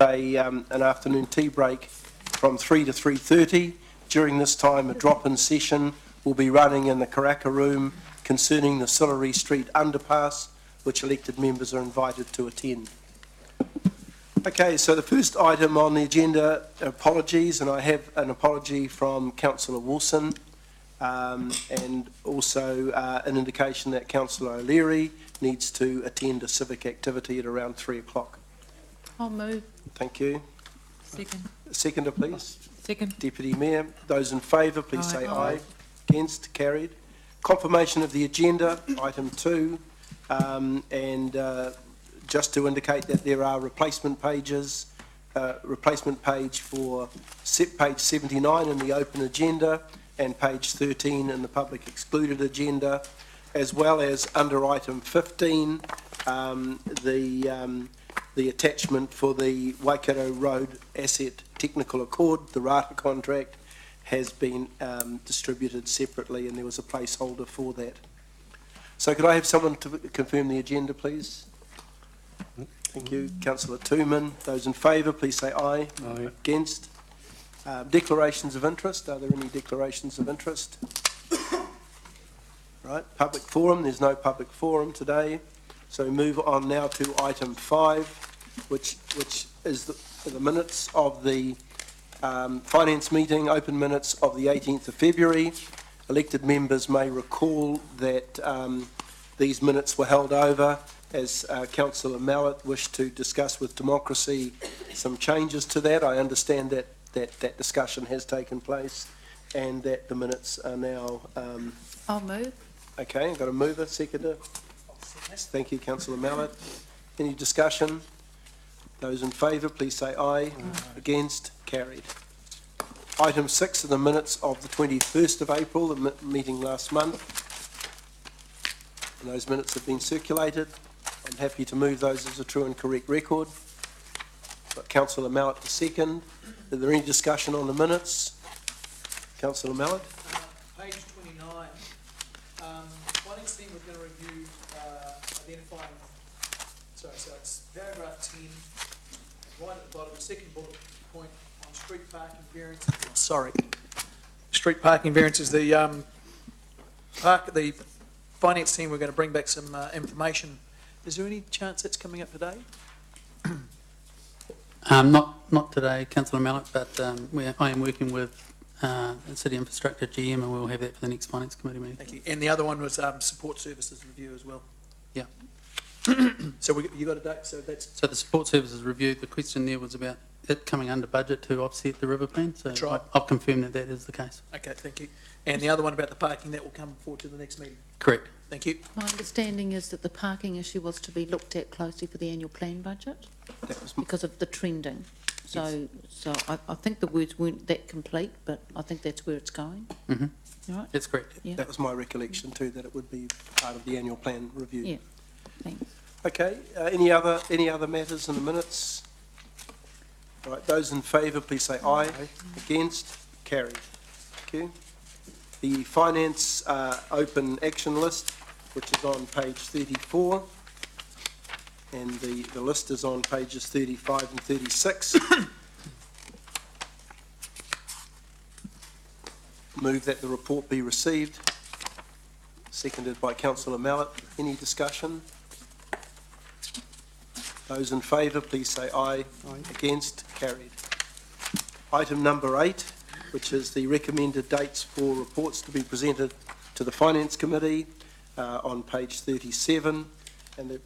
an afternoon tea break from 3 to 3:30. During this time, a drop-in session will be running in the Karaka room concerning the Sillery Street underpass, which elected members are invited to attend. Okay, so the first item on the agenda, apologies, and I have an apology from Councillor Wilson, and also an indication that Councillor O'Leary needs to attend a civic activity at around 3 o'clock. I'll move. Thank you. Second. Seconder, please. Second. Deputy Mayor, those in favour, please say aye. Against, carried. Confirmation of the agenda, item 2, and just to indicate that there are replacement pages, replacement page for page 79 in the open agenda and page 13 in the public excluded agenda, as well as under item 15, the attachment for the Waikato Road Asset Technical Accord, the RATA contract, has been distributed separately, and there was a placeholder for that. So could I have someone to confirm the agenda, please? Thank you. Councillor Tooman. Those in favour, please say aye. Aye. Against? Declarations of interest. Are there any declarations of interest? Right. Public forum. There's no public forum today. So we move on now to item 5, which is the minutes of the finance meeting, open minutes of the 18th of February. Elected members may recall that these minutes were held over as Councillor Mallett wished to discuss with Democracy some changes to that. I understand that discussion has taken place and that the minutes are now... I'll move. Okay, I've got a mover, seconder. Thank you, Councillor Mallett. Any discussion? Those in favour, please say aye. Against? Carried. Item 6 are the minutes of the 21st of April, the meeting last month. And those minutes have been circulated. I'm happy to move those as a true and correct record. Got Councillor Mallett to second. Is there any discussion on the minutes? Councillor Mallett? Page 29. Finance team we're going to review identifying, so it's paragraph 10, right at the bottom, second bullet point on street parking variances. Sorry. Street parking variances. The finance team we're going to bring back some information. Is there any chance that's coming up today? Not today, Councillor Mallett, but I am working with City Infrastructure GM, and we'll have that for the next Finance Committee meeting. Thank you. And the other one was support services review as well. Yeah. So you got a date? So the support services review. The question there was about it coming under budget to offset the river plan. So that's right. I'll confirm that is the case. Okay, thank you. And the other one about the parking, that will come forward to the next meeting. Correct. Thank you. My understanding is that the parking issue was to be looked at closely for the annual plan budget because of the trending. So, yes. I think the words weren't that complete, but I think that's where it's going. Mm-hmm. Right? That's correct. Yeah. That was my recollection too, that it would be part of the annual plan review. Yeah. Thanks. Okay. Any other matters in the minutes? Right. Those in favour, please say aye. Aye. Against? Carried. Thank you. The finance open action list, which is on page 34, and the list is on pages 35 and 36. Move that the report be received. Seconded by Councillor Mallett. Any discussion? Those in favour, please say aye. Aye. Against? Carried. Item number 8, which is the recommended dates for reports to be presented to the Finance Committee on page 37, and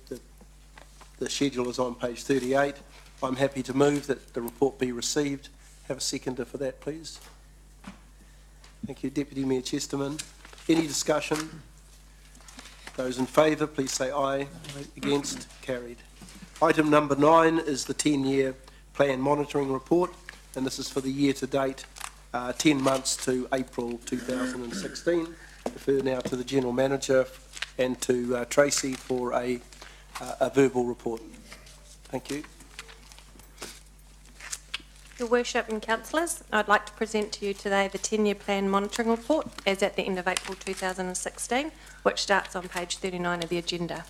the schedule is on page 38. I'm happy to move that the report be received. Have a seconder for that, please. Thank you, Deputy Mayor Chesterman. Any discussion? Those in favour, please say aye. Against? Carried. Item number 9 is the 10-year plan monitoring report, and this is for the year to date, 10 months to April 2016. Refer now to the General Manager and to Tracy for a verbal report. Thank you. Your Worship and Councillors, I'd like to present to you today the 10-year plan monitoring report as at the end of April 2016, which starts on page 39 of the agenda.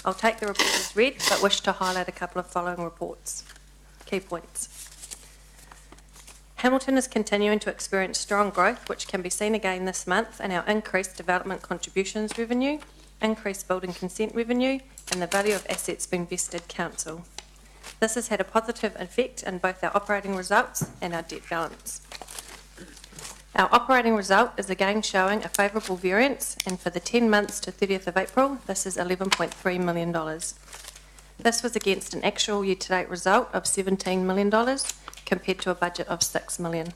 I'll take the report as read, but wish to highlight a couple of following reports. Key points. Hamilton is continuing to experience strong growth, which can be seen again this month in our increased development contributions revenue, increased building consent revenue, and the value of assets being vested council. This has had a positive effect in both our operating results and our debt balance. Our operating result is again showing a favourable variance, and for the 10 months to 30th of April, this is $11.3 million. This was against an actual year-to-date result of $17 million, compared to a budget of $6 million.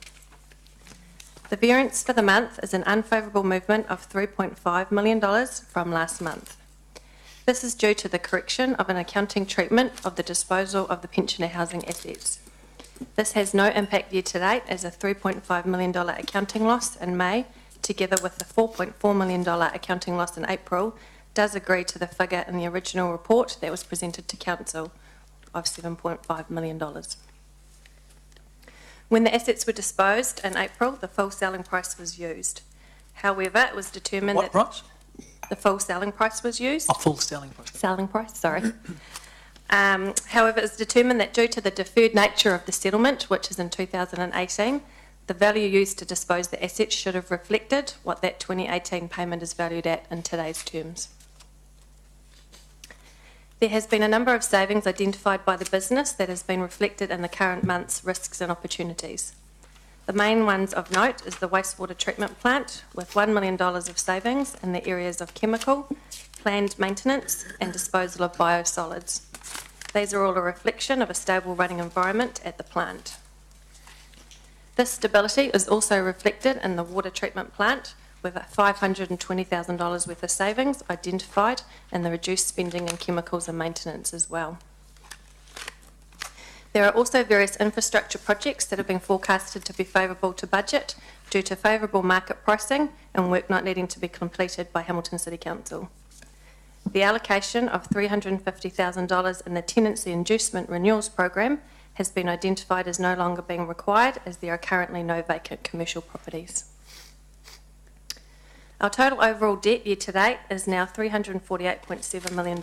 The variance for the month is an unfavourable movement of $3.5 million from last month. This is due to the correction of an accounting treatment of the disposal of the pensioner housing assets. This has no impact year to date, as a $3.5 million accounting loss in May, together with the $4.4 million accounting loss in April, does agree to the figure in the original report that was presented to Council of $7.5 million. When the assets were disposed in April, the full selling price was used. However, it was determined What price? the full selling price was used. A full selling price. Selling price, sorry. However, it was determined that due to the deferred nature of the settlement, which is in 2018, the value used to dispose the assets should have reflected what that 2018 payment is valued at in today's terms. There has been a number of savings identified by the business that has been reflected in the current month's risks and opportunities. The main ones of note is the wastewater treatment plant, with $1 million of savings in the areas of chemical, planned maintenance and disposal of biosolids. These are all a reflection of a stable running environment at the plant. This stability is also reflected in the water treatment plant, with $520,000 worth of savings identified and the reduced spending in chemicals and maintenance as well. There are also various infrastructure projects that have been forecasted to be favourable to budget due to favourable market pricing and work not needing to be completed by Hamilton City Council. The allocation of $350,000 in the tenancy inducement renewals program has been identified as no longer being required, as there are currently no vacant commercial properties. Our total overall debt year to date is now $348.7 million,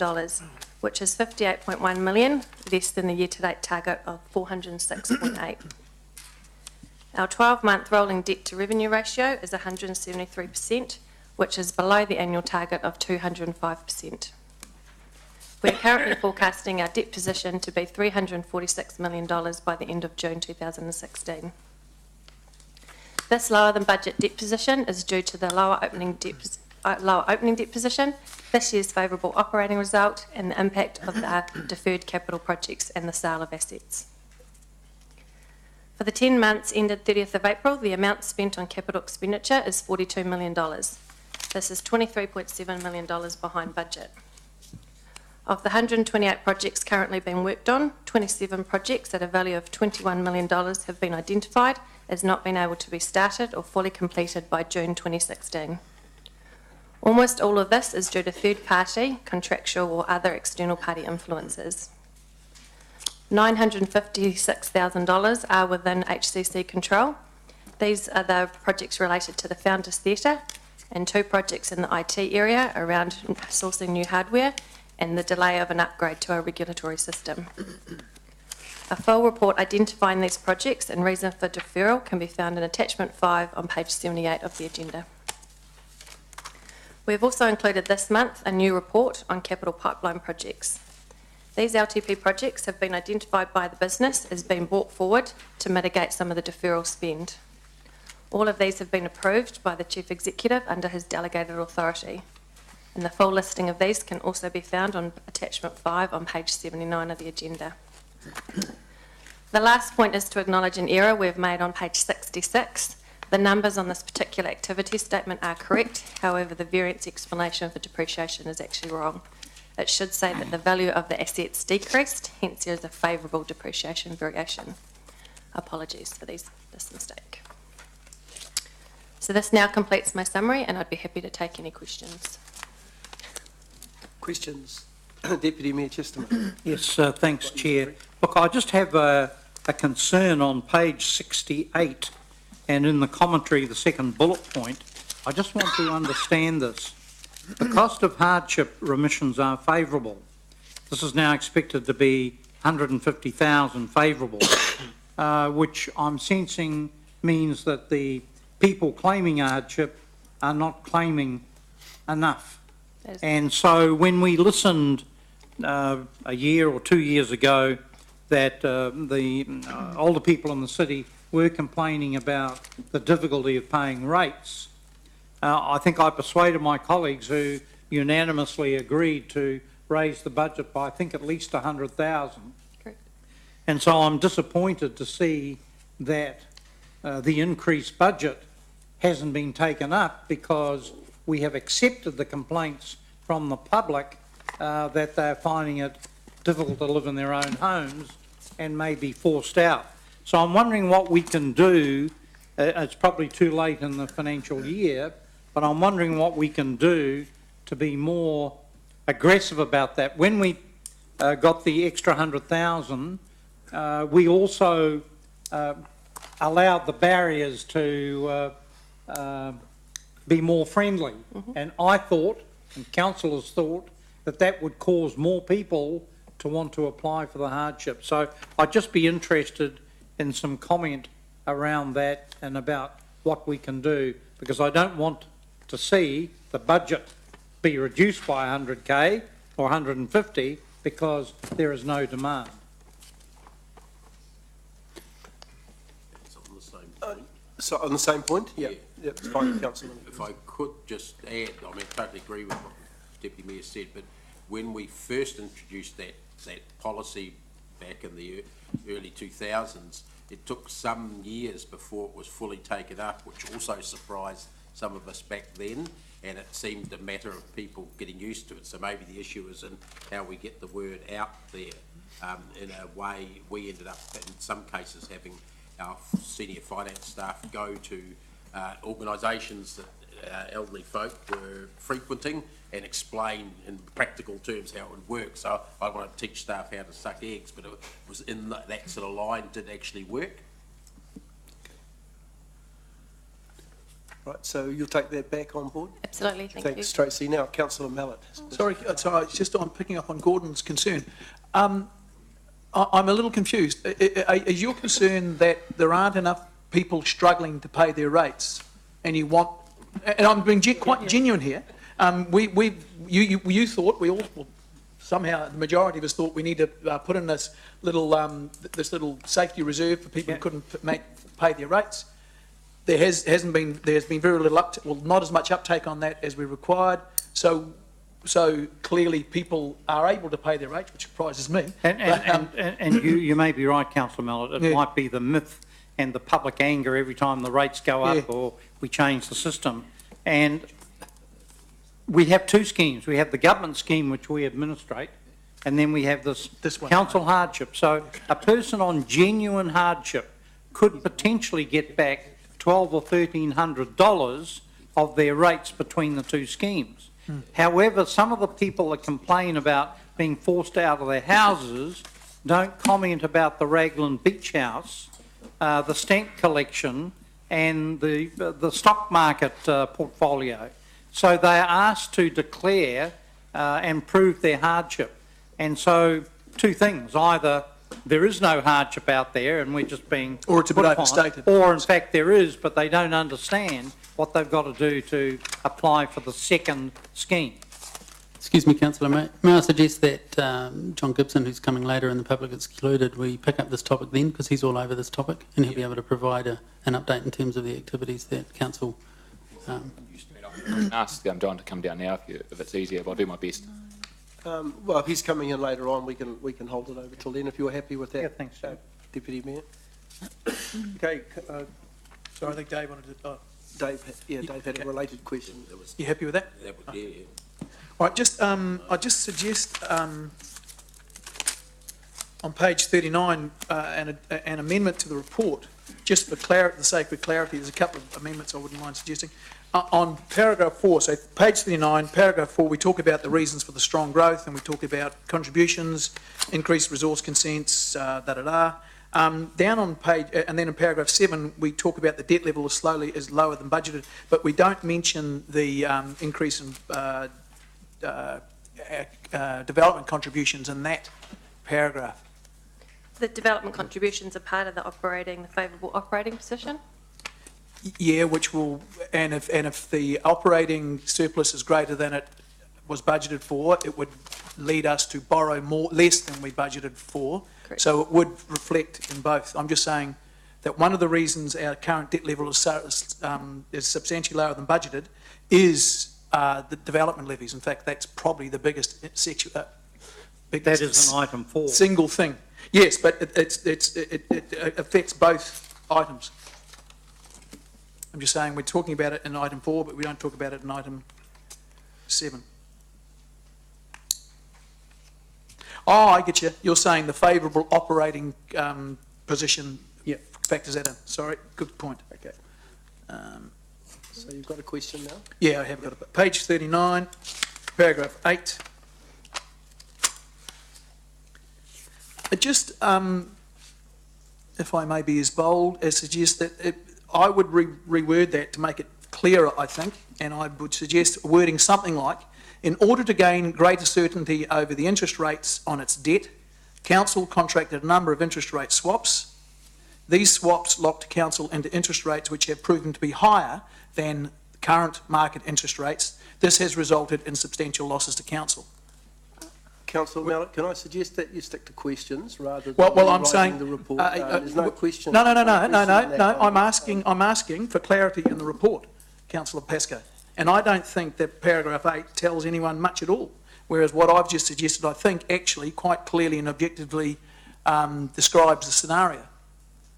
which is $58.1 million less than the year to date target of $406.8. Our 12-month rolling debt to revenue ratio is 173%, which is below the annual target of 205%. We are currently forecasting our debt position to be $346 million by the end of June 2016. This lower than budget debt position is due to the lower opening debt position, this year's favourable operating result, and the impact of the deferred capital projects and the sale of assets. For the 10 months ended 30th of April, the amount spent on capital expenditure is $42 million. This is $23.7 million behind budget. Of the 128 projects currently being worked on, 27 projects at a value of $21 million have been identified as not being able to be started or fully completed by June 2016. Almost all of this is due to third-party, contractual or other external party influences. $956,000 are within HCC control. These are the projects related to the Founders Theatre and 2 projects in the IT area around sourcing new hardware and the delay of an upgrade to our regulatory system. A full report identifying these projects and reason for deferral can be found in attachment 5 on page 78 of the agenda. We have also included this month a new report on capital pipeline projects. These LTP projects have been identified by the business as being brought forward to mitigate some of the deferral spend. All of these have been approved by the Chief Executive under his delegated authority, and the full listing of these can also be found on attachment 5 on page 79 of the agenda. The last point is to acknowledge an error we've made on page 66. The numbers on this particular activity statement are correct, however the variance explanation for depreciation is actually wrong. It should say that the value of the assets decreased, hence there is a favourable depreciation variation. Apologies for this mistake. So this now completes my summary, and I'd be happy to take any questions. Questions? Deputy Mayor Chesterman. Yes, thanks, Chair. Look, I just have a concern on page 68, and in the commentary, the second bullet point. I just want to understand this. The cost of hardship remissions are favourable. This is now expected to be 150,000 favourable, which I'm sensing means that the people claiming hardship are not claiming enough. And so when we listened a year or 2 years ago that the older people in the city were complaining about the difficulty of paying rates, I think I persuaded my colleagues who unanimously agreed to raise the budget by, I think, at least 100,000. Correct. And so I'm disappointed to see that the increased budget hasn't been taken up, because we have accepted the complaints from the public that they're finding it difficult to live in their own homes and may be forced out. So I'm wondering what we can do. It's probably too late in the financial year, but I'm wondering what we can do to be more aggressive about that. When we got the extra 100,000, we also allowed the barriers to be more friendly. And I thought, and councillors thought, that that would cause more people to want to apply for the hardship. So I'd just be interested in some comment around that and about what we can do, because I don't want to see the budget be reduced by 100k or 150 because there is no demand. It's on the same point. So on the same point? Yeah. Yeah. It's fine, Councillor. If I could just add, I mean, I totally agree with what the Deputy Mayor said, but when we first introduced that policy back in the early 2000s, it took some years before it was fully taken up, which also surprised some of us back then, and it seemed a matter of people getting used to it. So maybe the issue is in how we get the word out there. In a way, we ended up, in some cases, having our senior finance staff go to organisations that elderly folk were frequenting and explain in practical terms how it would work. So I want to teach staff how to suck eggs, but it was in that sort of line, did it actually work? Right, so you'll take that back on board? Absolutely, thank you. Thanks, Tracy. Now, Councillor Mallett. Sorry, it's just I'm picking up on Gordon's concern. I'm a little confused. Is your concern that there aren't enough people struggling to pay their rates, and you want? And I'm being quite genuine here. You thought we all, well, somehow the majority of us thought we need to put in this little safety reserve for people who couldn't pay their rates. There's been very little not as much uptake on that as we required. So clearly people are able to pay their rates, which surprises me. And you may be right, Councillor Mallett. It might be the myth and the public anger every time the rates go up or we change the system. And we have two schemes. We have the government scheme, which we administrate, and then we have this council hardship. So a person on genuine hardship could potentially get back $1,200 or $1,300 of their rates between the two schemes. However, some of the people that complain about being forced out of their houses don't comment about the Raglan Beach House, the stamp collection, and the stock market portfolio. So they are asked to declare and prove their hardship. And so two things: either there is no hardship out there and we're just being or it's a bit overstated, or in fact there is, but they don't understand what they've got to do to apply for the second scheme. Excuse me, Councillor, may I suggest that John Gibson, who's coming later and the public excluded, we pick up this topic then, because he's all over this topic, and he'll be able to provide an update in terms of the activities that Council... ask John to come down now if it's easier, but I'll do my best. Well, if he's coming in later on, we can hold it over till then, if you're happy with that. Yeah, thanks, Dave. Deputy Mayor. Okay. Sorry, I think Dave wanted to... Dave had a related question. You happy with that? Yeah. All right, I just suggest on page 39 an amendment to the report, just for clarity, the sake of clarity. There's a couple of amendments I wouldn't mind suggesting. On paragraph 4, so page 39, paragraph 4, we talk about the reasons for the strong growth, and we talk about contributions, increased resource consents, down on page, and then in paragraph 7, we talk about the debt level is lower than budgeted, but we don't mention the increase in development contributions in that paragraph. The development contributions are part of the favourable operating position. Yeah, which will, and if the operating surplus is greater than it was budgeted for, it would lead us to borrow less than we budgeted for. Correct. So it would reflect in both. I'm just saying that one of the reasons our current debt level is substantially lower than budgeted is the development levies. In fact, that's probably the biggest That is an item 4. single thing. Yes, but it affects both items. I'm just saying we're talking about it in item 4, but we don't talk about it in item 7. Oh, I get you. You're saying the favourable operating position factors that in. Sorry, good point. Okay. So you've got a question now? Yeah, I have got it. Page 39, paragraph 8. It just, if I may be as bold as suggest that I would reword that to make it clearer, I think, and I would suggest wording something like, in order to gain greater certainty over the interest rates on its debt, Council contracted a number of interest rate swaps. These swaps locked Council into interest rates which have proven to be higher than current market interest rates. This has resulted in substantial losses to Council. Councillor Mallett, can I suggest that you stick to questions rather than Well, I'm rewriting saying the report? There's no question. No. I'm asking for clarity in the report, Councillor Pascoe. And I don't think that paragraph 8 tells anyone much at all. Whereas what I've just suggested, I think actually quite clearly and objectively describes the scenario.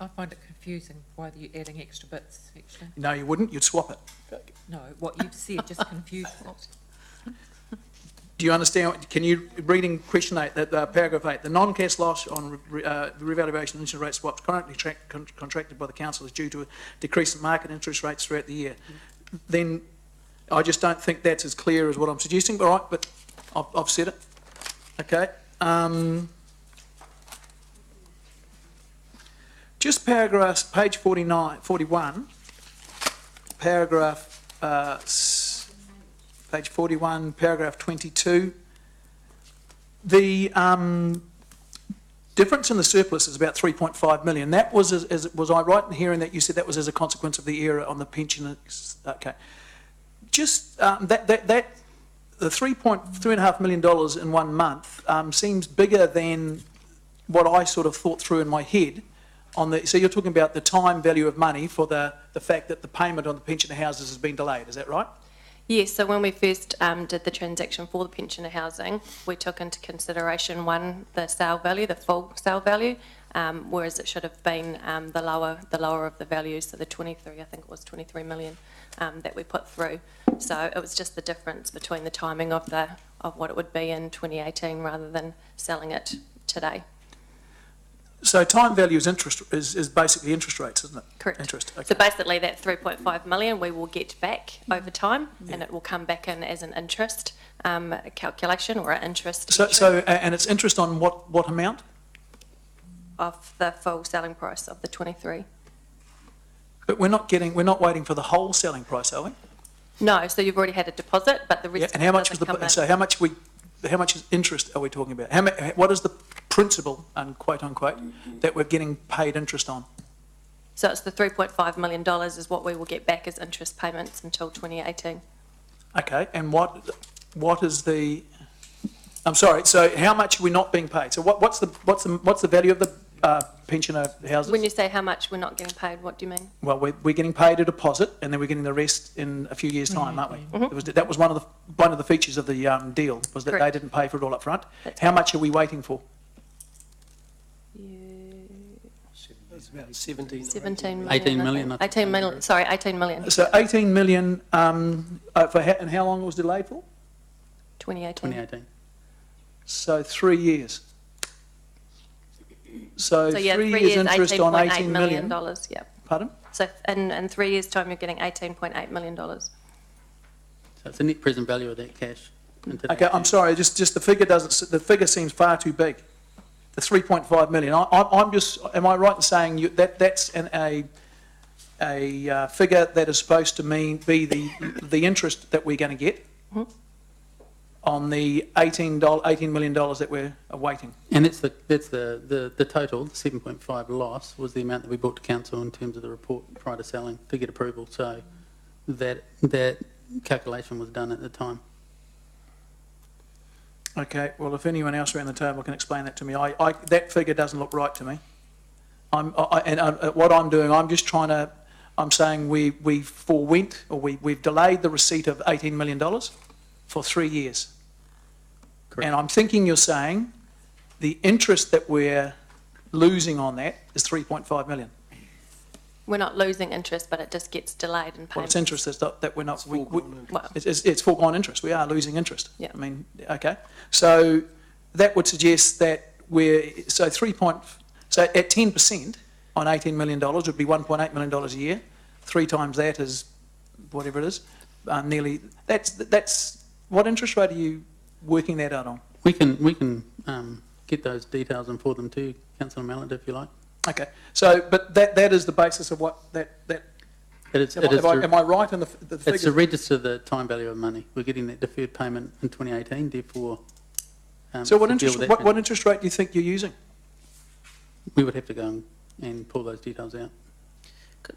I find it confusing why you're adding extra bits, actually. No, you wouldn't. You'd swap it. No, what you've said just confuses it. Do you understand? Can you, reading question 8, paragraph 8, the non-cash loss on revaluation interest rate swaps currently contracted by the Council is due to a decrease in market interest rates throughout the year. Then I just don't think that's as clear as what I'm suggesting, all right, but I've said it. Okay. Just paragraphs, page 41, paragraph, page 41, paragraph 22. The difference in the surplus is about 3.5 million. That was, was I right in hearing that you said that was as a consequence of the error on the pension? Okay. Just the $3.5 million in 1 month seems bigger than what I sort of thought through in my head. So you're talking about the time value of money for the fact that the payment on the pensioner houses has been delayed, is that right? Yes, so when we first did the transaction for the pensioner housing, we took into consideration, one, the sale value, the full sale value, whereas it should have been the lower of the values, so the 23, I think it was 23 million that we put through. So it was just the difference between the timing of what it would be in 2018 rather than selling it today. So time value is is basically interest rates, isn't it? Correct. Interest. Okay. So basically that 3.5 million we will get back over time, and it will come back in as an interest calculation or an interest. And it's interest on what amount? Of the full selling price of the 23. But we're not waiting for the whole selling price, are we? No, so you've already had a deposit, but the rest. And how much was how much is interest are we talking about? What is the principal, quote unquote, that we're getting paid interest on? So it's the $3.5 million is what we will get back as interest payments until 2018. Okay, and what is the? I'm sorry. So how much are we not being paid? So what's the value of the pensioner houses? When you say how much we're not getting paid, what do you mean? Well, we're getting paid a deposit, and then we're getting the rest in a few years' time, aren't we? Mm-hmm. That was one of the features of the deal, was that Correct. they didn't pay for it all up front. That's How much are we waiting for? It's about 17. 17 million. 18 million, I think. 18 million, sorry, 18 million, So 18 million, and how long was it delayed for? 2018. 2018. So 3 years. So, So yeah, 3 3 years years, interest on $18.8 18 million, million. yeah. Pardon? So in 3 years' time, you're getting $18.8 million. So it's the net present value of that cash. Okay, I'm sorry, just the figure seems far too big. The 3.5 million. I'm just, am I right in saying that's a figure that is supposed to be the interest that we're going to get on the $18 million that we're awaiting? And that's the total, the 7.5 loss was the amount that we brought to council in terms of the report prior to selling to get approval. So that calculation was done at the time. Okay, well, if anyone else around the table can explain that to me, that figure doesn't look right to me. What I'm doing, I'm saying we've delayed the receipt of $18 million for 3 years. Correct. And I'm thinking you're saying the interest that we're losing on that is 3.5 million. We're not losing interest, but it just gets delayed in Well, payment. it's interest that we're not, Well, it's foregone interest. We are losing interest. Yeah. I mean, okay. So that would suggest that so at 10% on $18 million would be $1.8 million a year. 3 times that is whatever it is, nearly, that's, what interest rate are you working that out on? We can get those details and forward them to you, Councillor Mallett, if you like. Okay, so, but that is the basis of what, am I right in the figures? It's to register the time value of money. We're getting that deferred payment in 2018, therefore. So what to deal interest, with that what interest rate do you think you're using? we would have to go and pull those details out.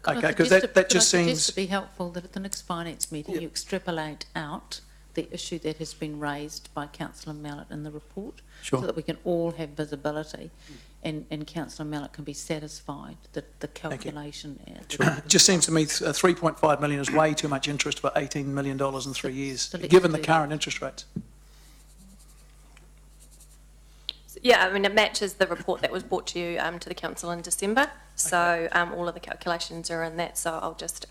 Okay, 'cause that just seems- Could I suggest it'd be helpful that at the next finance meeting, Yeah. you extrapolate out the issue that has been raised by Councillor Mallett in the report, Sure. so that we can all have visibility, and Councillor Mallett can be satisfied that the calculation. It just seems to me 3.5 million is way too much interest for $18 million in 3 years, So let's given the do current interest rates. yeah, I mean, it matches the report that was brought to you, to the council in December. So, all of the calculations are in that, so I'll just,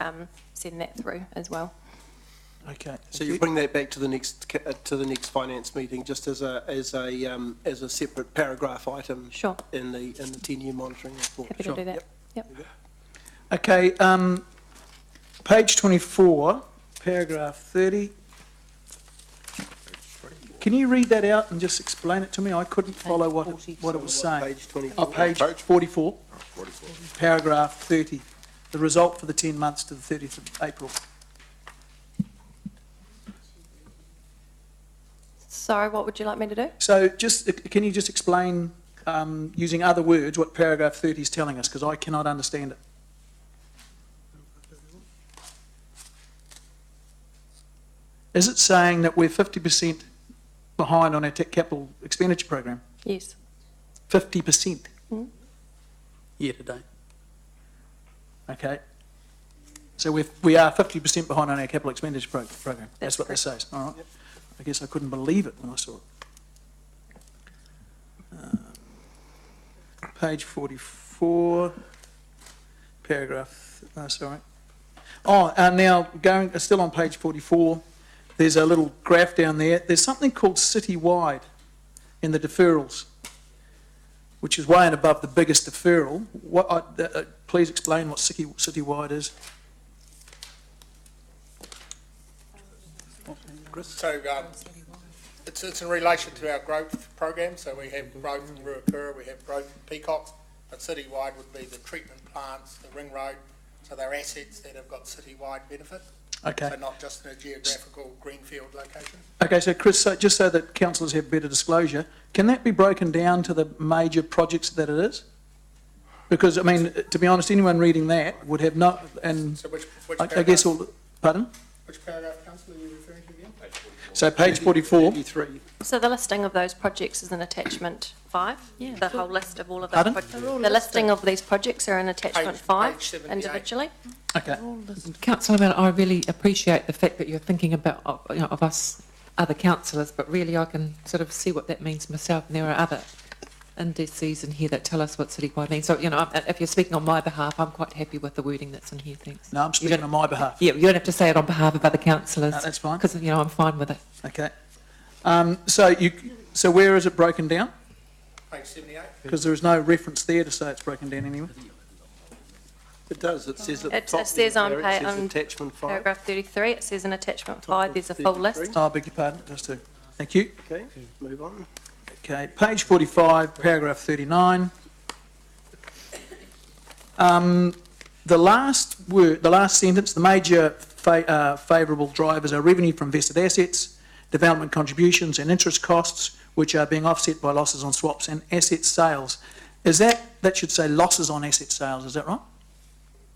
send that through as well. Okay. So you bring that back to the next finance meeting, just as a separate paragraph item. Sure. In the 10-year monitoring report. Happy to Sure. do that. Yep. Okay, page 24, paragraph 30. Can you read that out and just explain it to me? I couldn't follow what it was saying. Page 24. Page 44, paragraph 30. The result for the 10 months to the 30th of April. Sorry, what would you like me to do? So can you just explain, using other words, what paragraph 30 is telling us? Because I cannot understand it. Is it saying that we're 50% behind on our capital expenditure program? Yes. 50%? Year to date. Okay. So we are 50% behind on our capital expenditure program. That's what that correct. says. All right. I guess I couldn't believe it when I saw it. Page 44, paragraph, sorry. Oh, and now still on page 44, there's a little graph down there. There's something called citywide in the deferrals, which is way and above the biggest deferral. Please explain what citywide is. So it's in relation to our growth program. So we have growth in Ruakura, we have growth in Peacock, but citywide would be the treatment plants, the ring road. So they're assets that have got citywide benefit. Okay. So not just in a geographical greenfield location. Okay, so Chris, just so that councillors have better disclosure, can that be broken down to the major projects that it is? Because, I mean, to be honest, anyone reading that would have no, and So which I guess all, pardon? Which paragraph, councillor, are you referring to again? So page 44. 33. So the listing of those projects is in attachment 5? Yeah, The sure. whole list of all of those Pardon? projects? They're all The listing listed. of these projects are in attachment Page 5 78. individually? Okay. Councillor Mallett, I really appreciate the fact that you're thinking about of us other councillors, but really I can sort of see what that means myself, and there are other indices in here that tell us what citywide means. So, if you're speaking on my behalf, I'm quite happy with the wording that's in here, thanks. No, I'm speaking on my behalf. Yeah, you don't have to say it on behalf of other councillors. No, that's fine. Because, I'm fine with it. Okay. So where is it broken down? Page 78. Because there is no reference there to say it's broken down anywhere. It does, it says at the It top. says on there, it pa- says on attachment 5. Paragraph 33, it says in attachment Top 5, of there's a full 33. list. Oh, I beg your pardon, just two. Thank you. Okay, move on. Okay, page 45, paragraph 39. The last sentence, the major favourable drivers are revenue from vested assets, development contributions and interest costs, which are being offset by losses on swaps and asset sales. Is that should say losses on asset sales, is that right?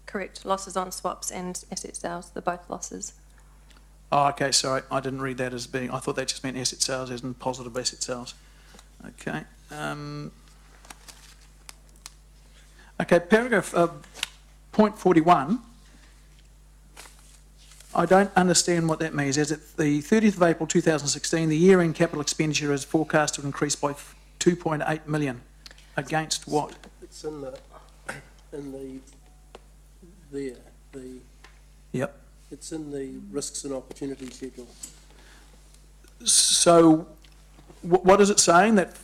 Correct. Losses on swaps and asset sales, they're both losses. Oh, okay, sorry, I didn't read that as being, I thought that just meant asset sales as in positive asset sales. Okay. Okay, paragraph point 41. I don't understand what that means. As at the 30th of April 2016, the year-end capital expenditure is forecast to increase by 2.8 million. Against what? It's in the Yep. it's in the risks and opportunities schedule. So, what is it saying? That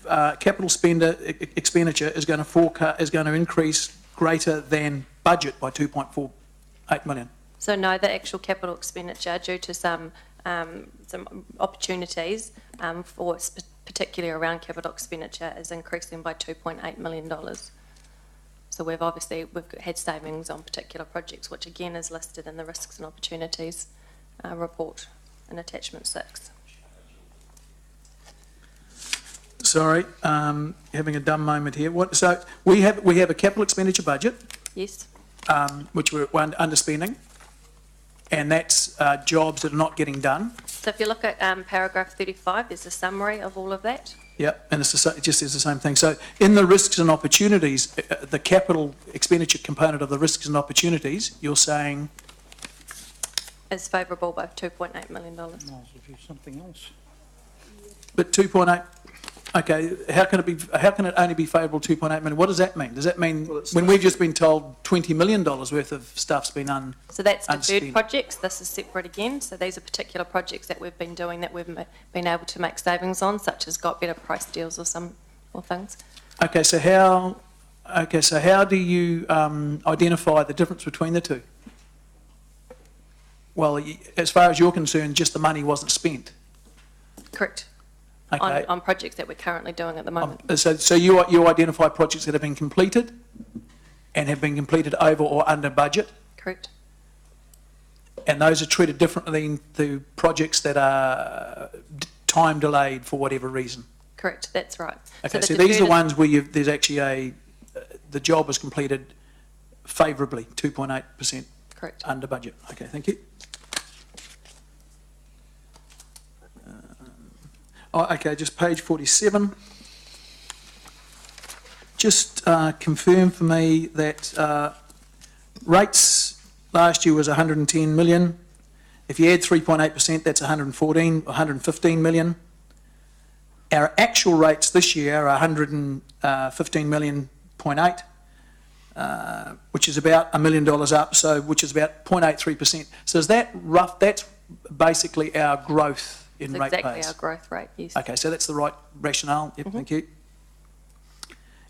capital expenditure is going to increase greater than budget by 2.48 million? So no, the actual capital expenditure, due to some opportunities for particularly around capital expenditure, is increasing by $2.8 million. So we've had savings on particular projects, which again is listed in the risks and opportunities report in attachment 6. Sorry, having a dumb moment here. So we have a capital expenditure budget. Yes. Which we're underspending, and that's jobs that are not getting done. So if you look at paragraph 35, there's a summary of all of that. Yep, and it just says the same thing. So in the risks and opportunities, the capital expenditure component of the risks and opportunities, you're saying? Is favourable by $2.8 million. Might as well do something else. But 2.8, okay, how can it only be favourable 2.8 million? What does that mean? Does that mean when we've just been told $20 million worth of stuff's been So that's deferred unspent? projects. This is separate again. So these are particular projects that we've been doing that we've been able to make savings on, such as got better price deals or things. Okay, so how do you identify the difference between the two? Well, as far as you're concerned, just the money wasn't spent. Correct. Okay. On projects that we're currently doing at the moment. So you identify projects that have been completed and have been completed over or under budget, Correct. and those are treated differently than the projects that are time delayed for whatever reason. Correct, that's right. Okay, the so these are the deferred- ones where there's actually the job was completed favourably, 2.8% Correct. under budget. Okay, thank you. Okay, just page 47. Just confirm for me that rates last year was 110 million. If you add 3.8%, that's 115 million. Our actual rates this year are 115 million, 0.8, which is about $1 million up, so which is about 0.83%. So is that rough? That's basically our growth in That's rate exactly pays. our growth rate, yes. Okay, so that's the right rationale. Yep, thank you.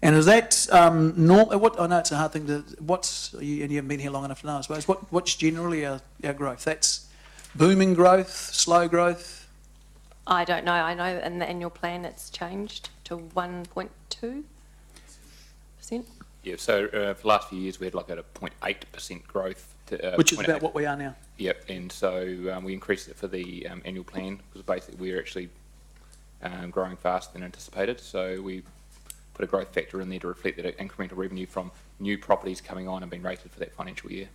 And is that normal? What I know it's a hard thing to. And you haven't been here long enough to know, I suppose. What's generally our growth? That's booming growth, slow growth. I don't know. I know in the annual plan it's changed to 1.2%. Yeah, so for the last few years we had like at a 0.8% growth. Which is about what we are now. Yep, and so we increased it for the annual plan because basically we're actually growing faster than anticipated. So we put a growth factor in there to reflect that incremental revenue from new properties coming on and being rated for that financial year.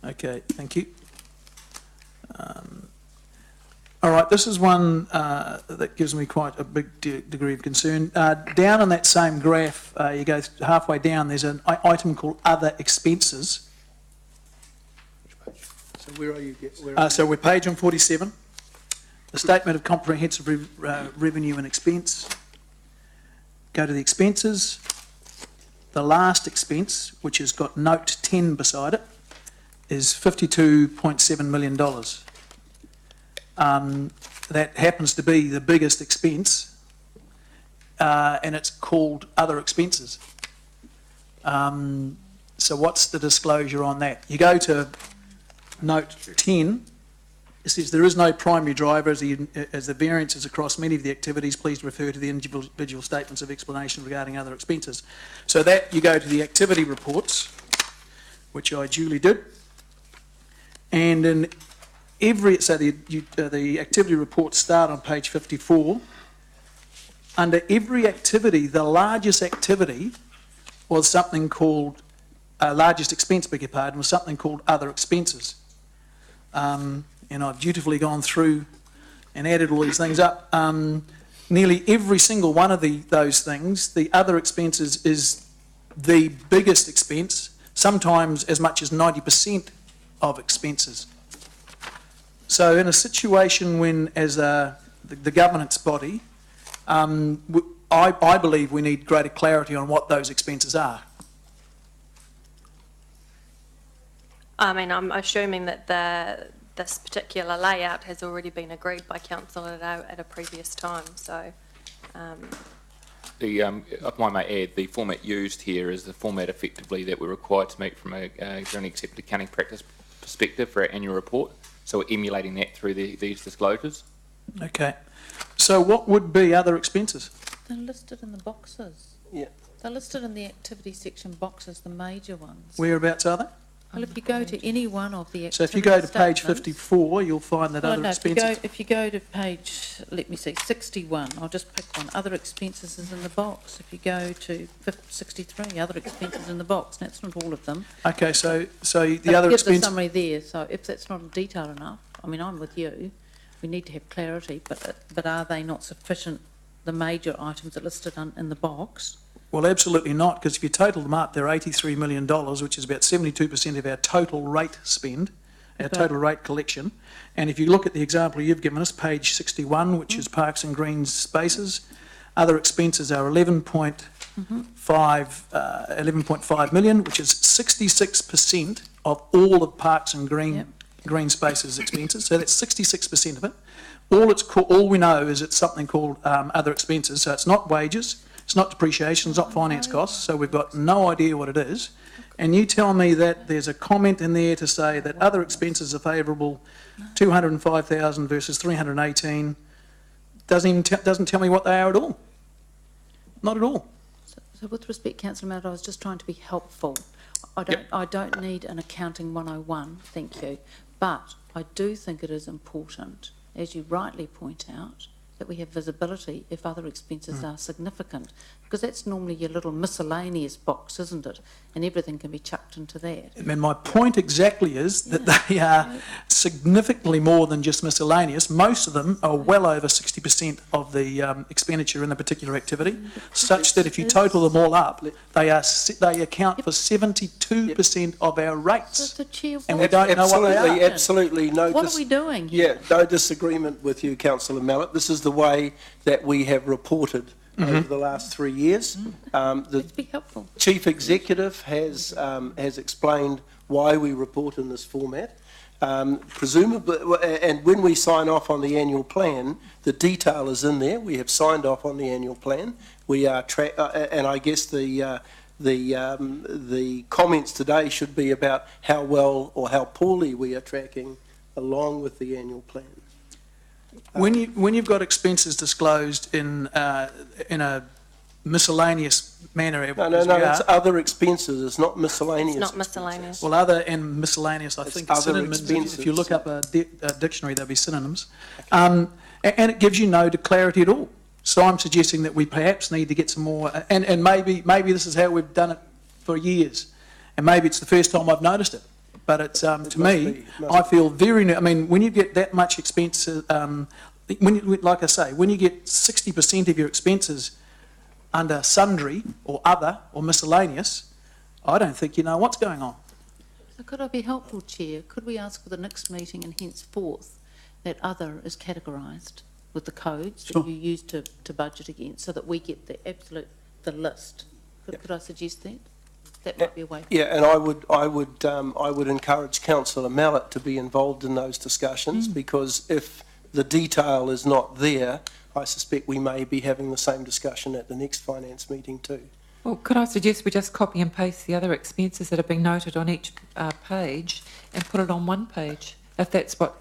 Okay, thank you. All right, this is one that gives me quite a big degree of concern. Down on that same graph, you go halfway down, there's an item called Other Expenses. So where are you? So we're page on 47. The Statement of Comprehensive Revenue and Expense. Go to the expenses. The last expense, which has got note 10 beside it, is $52.7 million. That happens to be the biggest expense, and it's called Other Expenses. So what's the disclosure on that? You go to note 10, it says there is no primary driver as the variances across many of the activities. Please refer to the individual statements of explanation regarding other expenses. So that you go to the activity reports, which I duly did, and in the activity reports start on page 54. Under every activity, the largest activity was something called, largest expense, beg your pardon, was something called other expenses. And I've dutifully gone through and added all these things up. Nearly every single one of those things, the other expenses is the biggest expense, sometimes as much as 90% of expenses. So in a situation when, as the governance body, I believe we need greater clarity on what those expenses are. I mean, I'm assuming that this particular layout has already been agreed by council at a previous time, so. If I may add, the format used here is the format effectively that we're required to meet from a generally accepted accounting practice perspective for our annual report. So we're emulating that through these disclosures. Okay. So what would be other expenses? They're listed in the boxes. Yeah. They're listed in the activity section boxes, the major ones. Whereabouts are they? Well, if you go to any one of the activity So if you go to page statements- 54, you'll find that Well, other no, expenses. if you go to page, let me see, 61, I'll just pick one. Other expenses is in the box. If you go to 63, other expenses in the box. That's not all of them. Okay, so the But other give the expense. summary there. So if that's not detailed enough, I mean, I'm with you. We need to have clarity, but are they not sufficient? The major items are listed in the box. Well, absolutely not, because if you total them up, they're $83 million, which is about 72% of our total rate spend, our Okay. total rate collection. And if you look at the example you've given us, page 61, which is parks and greens spaces, other expenses are 11.5 million, which is 66% of all of parks and green spaces expenses. So that's 66% of it. All we know is it's something called other expenses. So it's not wages. It's not depreciation, it's not finance costs, so we've got no idea what it is. And you tell me that there's a comment in there to say that other expenses are favourable, 205,000 versus 318, doesn't tell me what they are at all. Not at all. So with respect, Councillor Mallett, I was just trying to be helpful. I don't need an accounting 101, thank you, but I do think it is important, as you rightly point out, that we have visibility if other expenses are significant, because that's normally your little miscellaneous box, isn't it? And everything can be chucked into that. And my point exactly is that they are significantly more than just miscellaneous. Most of them are well over 60% of the expenditure in a particular activity, such that if you total them all up, they account for 72% of our rates. So, Chair, And we don't know what they are. Absolutely no. What are we doing here? Yeah, no disagreement with you, Councillor Mallett. This is the way that we have reported over the last 3 years. The Let's be helpful. Chief Executive has explained why we report in this format. Presumably, and when we sign off on the annual plan, the detail is in there. We have signed off on the annual plan. We are, and I guess the comments today should be about how well or how poorly we are tracking along with the annual plan. When you've got expenses disclosed in a miscellaneous manner, No, it's other expenses, it's not miscellaneous. It's not miscellaneous. well, other and miscellaneous, I think, are other synonyms. expenses. If you look up a dictionary, they'll be synonyms. And it gives you no clarity at all. So I'm suggesting that we perhaps need to get some more, and maybe this is how we've done it for years, and maybe it's the first time I've noticed it. But it's, to me, I feel I mean, when you get that much expense, like I say, when you get 60% of your expenses under sundry or other or miscellaneous, I don't think you know what's going on. So could I be helpful, Chair? Could we ask for the next meeting and henceforth that other is categorised with the codes Sure. that you use to budget against, so that we get the list? Could I suggest that? That might be a way. Yeah, and I would encourage Councillor Mallett to be involved in those discussions, because if the detail is not there, I suspect we may be having the same discussion at the next finance meeting too. Well, could I suggest we just copy and paste the other expenses that have been noted on each page and put it on one page, if that's what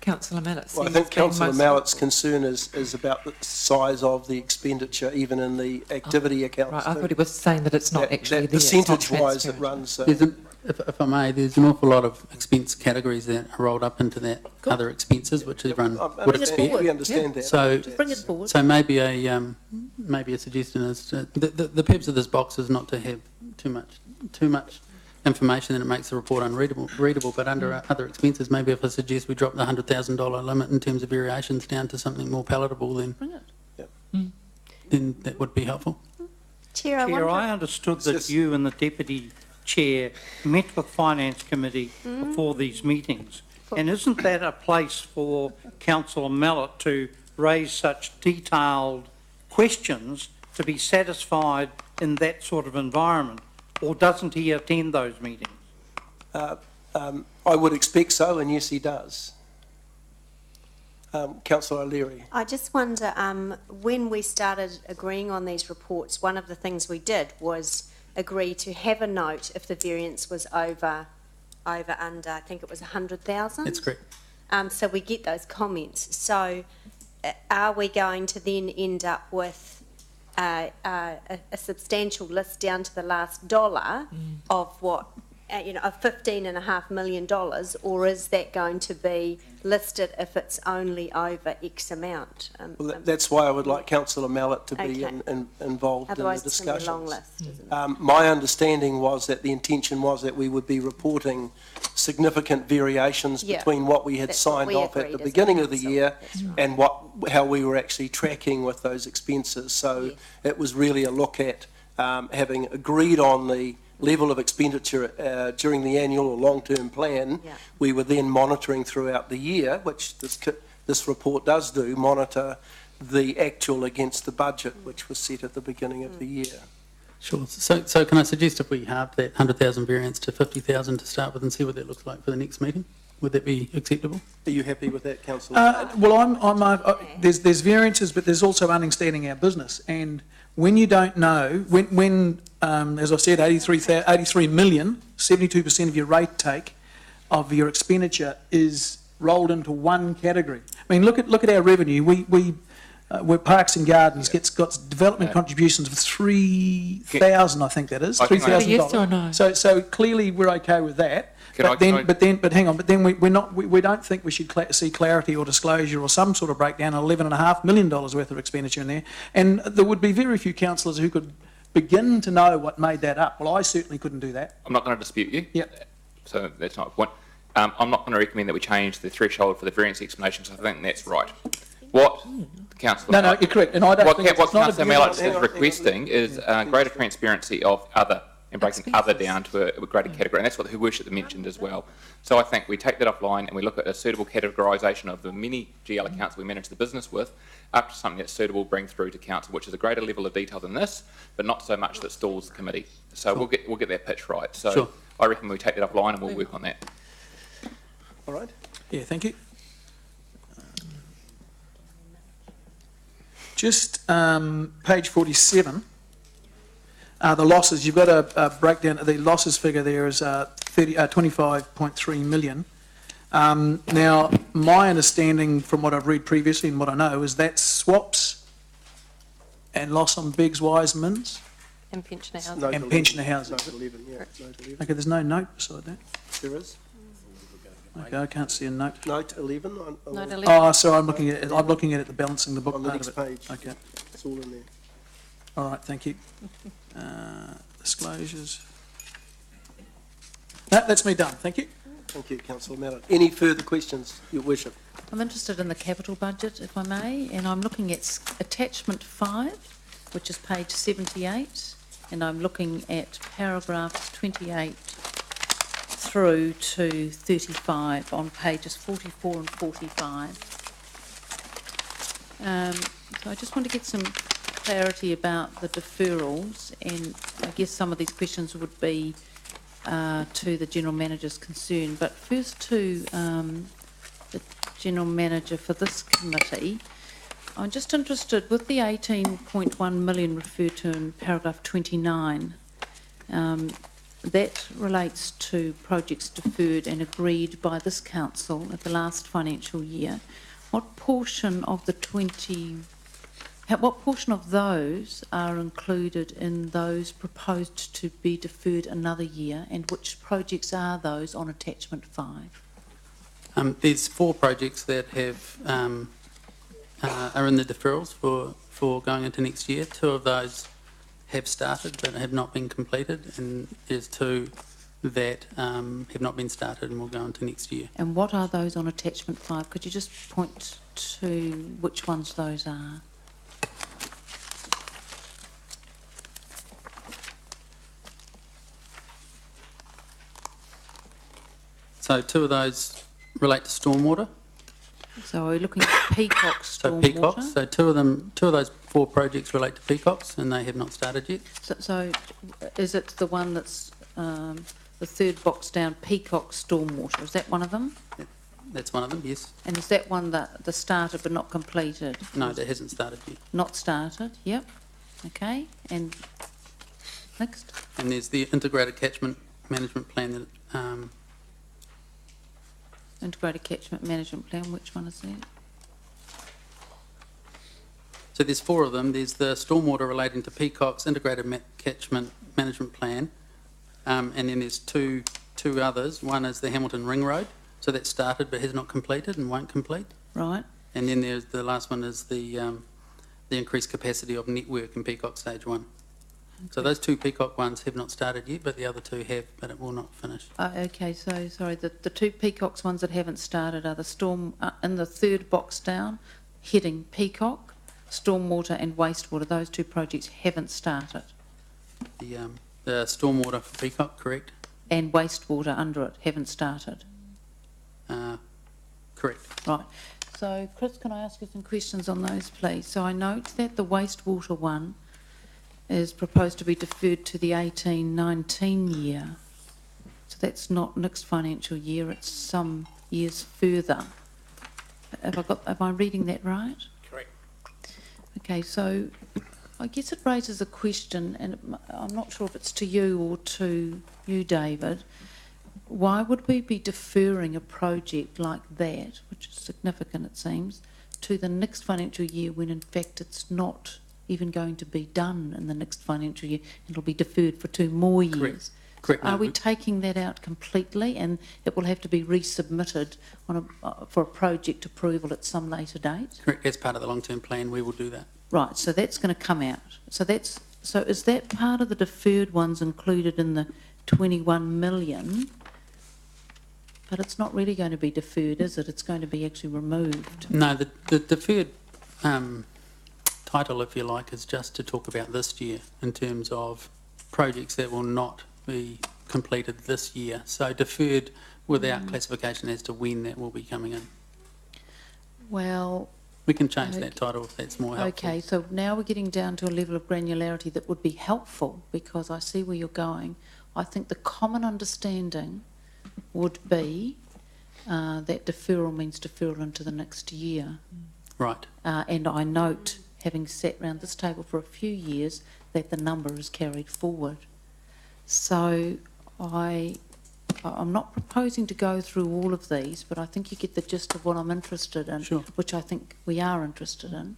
Councillor Mallett sees. Well, I think as being Councillor most Mallett's helpful. concern is about the size of the expenditure, even in the activity accounts. Right, I too. thought he was saying that it's not actually there. it's not Percentage-wise, it transparent. runs. There's If I may, there's an awful lot of expense categories that are rolled up into that other expenses, which everyone would expect. We understand that. So, Bring it forward. so maybe a suggestion is to, the purpose of this box is not to have too much information that it makes the report readable, but under other expenses, maybe if I suggest we drop the $100,000 limit in terms of variations down to something more palatable, then Bring it. then that would be helpful. Chair, I Chair, wonder... I understood that Yes. you and the Deputy Chair met with Finance Committee before these meetings. And isn't that a place for Councillor Mallett to raise such detailed questions to be satisfied in that sort of environment? Or doesn't he attend those meetings? I would expect so, and yes, he does. Councillor O'Leary. I just wonder, when we started agreeing on these reports, one of the things we did was agree to have a note if the variance was under, I think it was 100,000. That's correct. So we get those comments. So are we going to then end up with a substantial list down to the last dollar of what, of $15.5 million, or is that going to be listed if it's only over X amount? Well, that's why I would like Councillor Mallett to be Okay. involved Otherwise in the it's going to be a long discussions. list, isn't it? My understanding was that the intention was that we would be reporting significant variations Yeah, between what we had that's what signed we off at agreed the as a beginning of the council. year That's right. and how we were actually tracking with those expenses. So it was really a look at having agreed on the level of expenditure during the annual or long-term plan. Yeah. We were then monitoring throughout the year, which this report does do, monitor the actual against the budget, which was set at the beginning of the year. Sure. So can I suggest if we halve that 100,000 variance to 50,000 to start with and see what that looks like for the next meeting? Would that be acceptable? Are you happy with that, Councillor? Well, there's variances, but there's also understanding our business. And when you don't know, when as I said, 83 million, 72% of your rate take of your expenditure is rolled into one category. I mean, look at our revenue. We're Parks and Gardens got development contributions of 3,000, I think that is, I think I- $3,000. Yes or no? So clearly we're okay with that. But hang on. But then we don't think we should see clarity or disclosure or some sort of breakdown. $11.5 million worth of expenditure in there, and there would be very few councillors who could begin to know what made that up. Well, I certainly couldn't do that. I'm not going to dispute you. Yep. So that's not a point. I'm not going to recommend that we change the threshold for the variance explanations. I think that's right. What Councillor... No, you're correct. And I don't think what it's not a Councillor Mallett is requesting is greater transparency of other, and breaking other down to a greater category. And that's what Her Worship mentioned as well. So I think we take that offline and we look at a suitable categorisation of the many GL accounts we manage the business with, up to something that's suitable, bring through to council, which is a greater level of detail than this, but not so much that stalls the committee. So we'll get that pitch right. So Sure. I reckon we take that offline and we'll work on that. All right. Yeah, thank you. Just page 47, the losses, you've got a breakdown, the losses figure there is 25.3 million. Now, my understanding from what I've read previously and what I know is that swaps and loss on Beggs, Wisemans And pensioner housing. Note and 11. pensioner housing. Note 11, yeah. Note 11. Okay, there's no note beside that. There is. Okay, I can't see a note. Note 11 Note 11. Oh, sorry, I'm looking at it, the balancing the book on the part next of it. page. Okay, It's all in there. all right, thank you. Disclosures. No, that's me done, thank you. Thank you, Councillor Mallett. Any further questions, Your Worship? I'm interested in the capital budget, if I may, and I'm looking at attachment 5, which is page 78, and I'm looking at paragraphs 28 through to 35 on pages 44 and 45. So I just want to get some clarity about the deferrals, and I guess some of these questions would be to the General Manager's concern. But first to the General Manager for this committee, I'm just interested with the 18.1 million referred to in paragraph 29. That relates to projects deferred and agreed by this council at the last financial year. What portion of the 21 What portion of those are included in those proposed to be deferred another year, and which projects are those on attachment 5? There's 4 projects that have are in the deferrals for going into next year. 2 of those have started but have not been completed, and there's 2 that have not been started and will go into next year. And what are those on attachment 5? Could you just point to which ones those are? So 2 of those relate to stormwater. So we're looking at Peacock's So stormwater. peacocks. So 2 of those 4 projects relate to peacocks, and they have not started yet. So is it the one that's the third box down, Peacock stormwater? Is that one of them? That's one of them, yes. And is that one that the started but not completed? No, that hasn't started yet. Not started, yep. Okay, and next? And there's the integrated catchment management plan that Integrated catchment management plan, which one is that? so there's 4 of them. There's the stormwater relating to Peacock's integrated catchment management plan, and then there's two others. One is the Hamilton Ring Road, so that started but has not completed and won't complete. Right. And then there's the last one is the increased capacity of network in Peacock Stage 1. So those 2 Peacock ones have not started yet, but the other 2 have, but it will not finish. Okay, so sorry, the 2 Peacocks ones that haven't started are the storm in the third box down, heading Peacock, stormwater and wastewater. Those 2 projects haven't started. The stormwater for Peacock, correct? And wastewater under it haven't started. Correct. Right. So, Chris, can I ask you some questions on those, please? So I note that the wastewater one is proposed to be deferred to the 18-19 year. So that's not next financial year, it's some years further. Am I reading that right? Correct. Okay, so I guess it raises a question, and I'm not sure if it's to you or to you, David. Why would we be deferring a project like that, which is significant it seems, to the next financial year when in fact it's not even going to be done in the next financial year? It'll be deferred for 2 more years. Correct. Are we taking that out completely, and it will have to be resubmitted on for a project approval at some later date? Correct. As part of the long-term plan, we will do that. Right, so that's going to come out. So is that part of the deferred ones included in the 21 million? But it's not really going to be deferred, is it? It's going to be actually removed. No, the deferred title, if you like, is just to talk about this year in terms of projects that will not be completed this year. So deferred without classification as to when that will be coming in. Well, we can change that title if that's more helpful. okay, so now we're getting down to a level of granularity that would be helpful, because I see where you're going. I think the common understanding would be that deferral means deferral into the next year. Right. And I note, having sat around this table for a few years, that the number is carried forward. So I'm not proposing to go through all of these, but I think you get the gist of what I'm interested in, Sure. which I think we are interested in.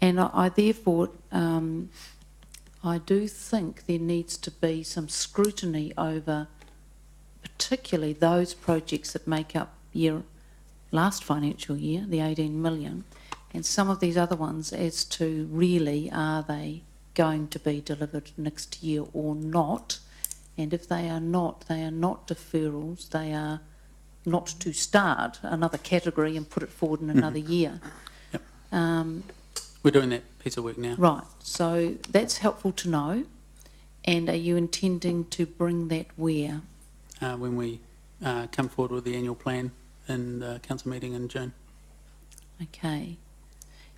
And I therefore, I do think there needs to be some scrutiny over particularly those projects that make up last financial year, the 18 million, and some of these other ones as to really are they going to be delivered next year or not. And if they are not deferrals, they are not to start another category and put it forward in another year. Yep. We're doing that piece of work now. Right, so that's helpful to know. And are you intending to bring that where? When we come forward with the annual plan in the council meeting in June. Okay.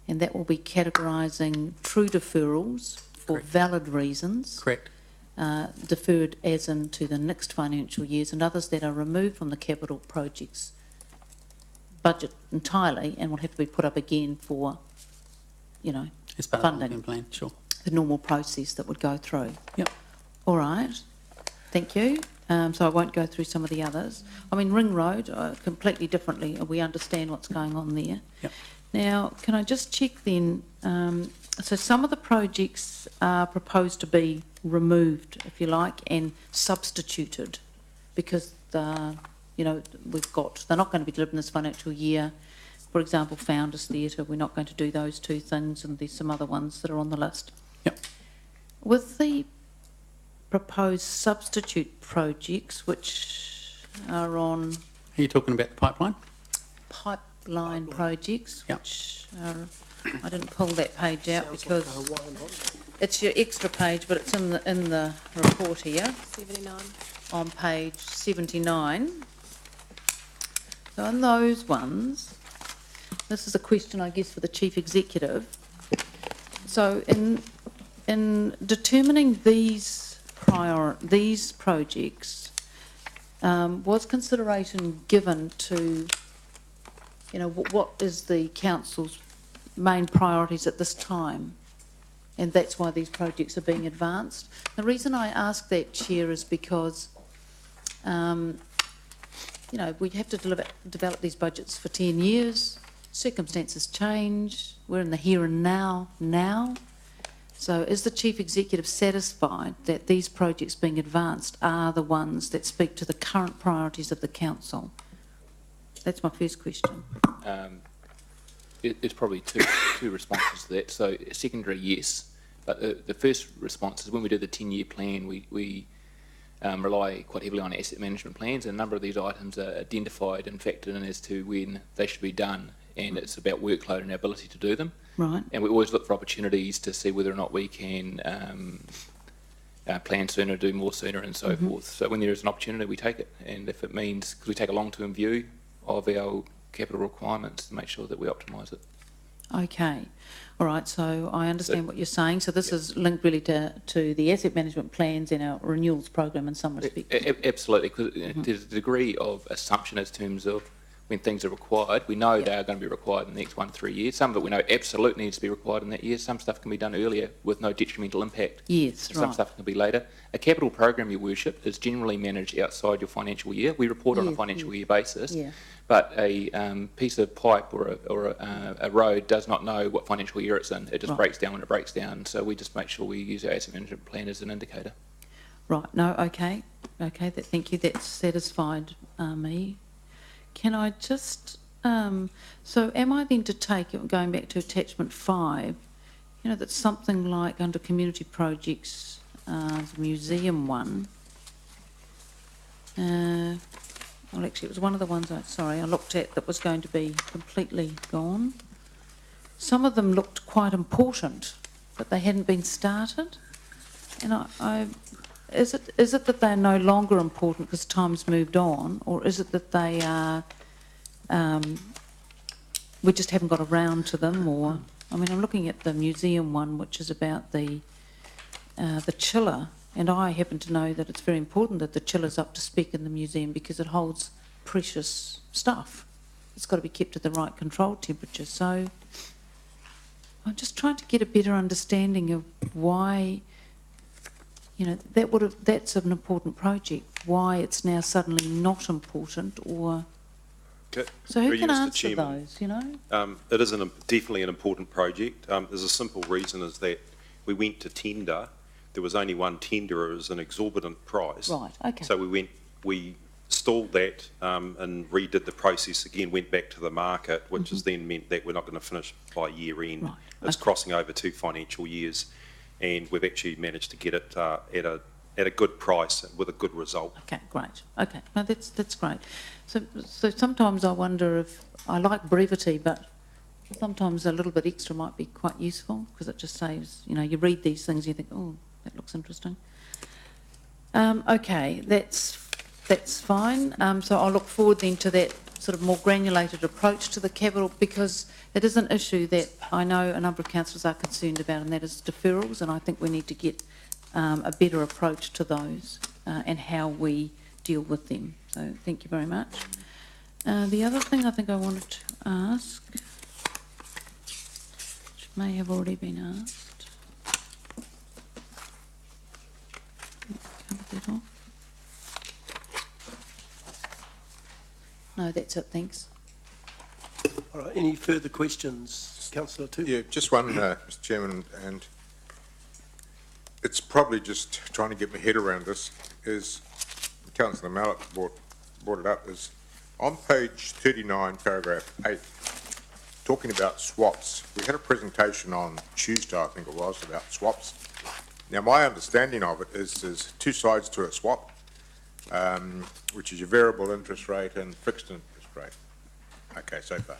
And that will be categorising true deferrals for Correct. valid reasons. Correct. Deferred as into the next financial years, and others that are removed from the capital projects budget entirely and will have to be put up again for, As part funding. of the long-term plan, sure. The normal process that would go through. Yep. All right. Thank you. So I won't go through some of the others. I mean, Ring Road, completely differently. We understand what's going on there. Yep. Now, can I just check then, so some of the projects are proposed to be removed, if you like, and substituted, because, you know, they're not going to be delivered in this financial year. For example, Founders Theatre, we're not going to do those two things, and there's some other ones that are on the list. Yep. With the proposed substitute projects, which are on Are you talking about the pipeline? pipeline projects, Yep. which are, I didn't pull that page out because it's your extra page, but it's in the report here 79. on page 79. So in those ones, this is a question, I guess, for the Chief Executive. So in determining these projects, was consideration given to, you know, what is the council's main priorities at this time? And that's why these projects are being advanced. The reason I ask that, Chair, is because, you know, we have to develop these budgets for 10 years. Circumstances change. We're in the here and now. So is the Chief Executive satisfied that these projects being advanced are the ones that speak to the current priorities of the council? That's my first question. It's probably two responses to that. So secondary, yes, but the first response is when we do the 10-year plan, we rely quite heavily on asset management plans, and a number of these items are identified and factored in as to when they should be done, and it's about workload and our ability to do them. Right. And we always look for opportunities to see whether or not we can plan sooner, do more sooner, and so forth. So when there is an opportunity, we take it, and if it means, because we take a long-term view of our capital requirements to make sure that we optimise it. Okay. All right, so I understand what you're saying. So this is linked really to the asset management plans and our renewals program in some respect. Absolutely, because there's a degree of assumption in terms of when things are required. We know they are going to be required in the next 1 to 3 years. Some of it we know absolutely needs to be required in that year. Some stuff can be done earlier with no detrimental impact. Yes, Some stuff can be later. A capital program, Your Worship, is generally managed outside your financial year. We report on a financial year basis. Yeah. But a piece of pipe or a road does not know what financial year it's in. It just breaks down when it breaks down. So we just make sure we use our asset management plan as an indicator. Right. No. Okay. Okay. Thank you. That's satisfied me. Can I just? So am I then to take it, going back to attachment 5? You know, that's something like under community projects, the museum one. Well, actually, it was one of the ones I looked at that was going to be completely gone. Some of them looked quite important, but they hadn't been started. And is it that they're no longer important because time's moved on, or is it that they are, we just haven't got around to them? Or, I mean, I'm looking at the museum one, which is about the chiller. And I happen to know that it's very important that the chiller's up to spec in the museum because it holds precious stuff. It's got to be kept at the right control temperature. So I'm just trying to get a better understanding of why, you know, that's an important project, why it's now suddenly not important, or... So who can answer those, you know? It is definitely an important project. There's a simple reason is that we went to tender. There was only one tender. It was an exorbitant price. Right, okay. So we stalled that and redid the process again, went back to the market, which has then meant that we're not going to finish by year end. Right. It's crossing over 2 financial years, and we've actually managed to get it at a good price with a good result. Okay, great. Okay, no, that's great. So sometimes I wonder if, I like brevity, but sometimes a little bit extra might be quite useful, because it just saves, you know, you read these things and you think, oh, that looks interesting. Okay, that's fine. So I'll look forward then to that sort of more granulated approach to the capital, because it is an issue that I know a number of councillors are concerned about, and that is deferrals, and I think we need to get a better approach to those and how we deal with them. So thank you very much. The other thing I think I wanted to ask, which may have already been asked, cover that off. No, that's it, thanks. I All right, any further questions? Councillor Tu? Yeah, just one, Mr Chairman, and it's probably just trying to get my head around this, is, Councillor Mallett brought it up, is on page 39, paragraph 8, talking about swaps. We had a presentation on Tuesday, I think it was, about swaps. Now, my understanding of it is there's two sides to a swap, which is your variable interest rate and fixed interest rate. Okay, so far.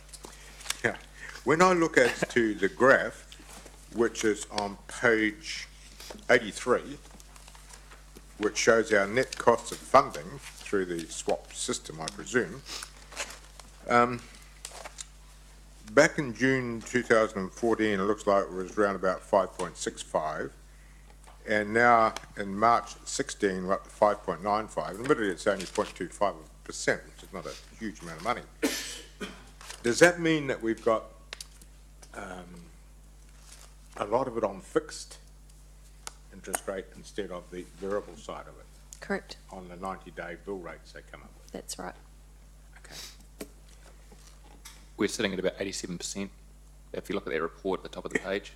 Yeah. When I look as to the graph, which is on page 83, which shows our net costs of funding through the swap system, I presume, back in June 2014, it looks like it was around about 5.65, and now in March 16, we're up to 5.95. Admittedly, it's only 0.25%, which is not a huge amount of money. Does that mean that we've got a lot of it on fixed interest rate instead of the variable side of it? Correct. On the 90-day bill rates they come up with? That's right. Okay. We're sitting at about 87%. If you look at that report at the top of the page,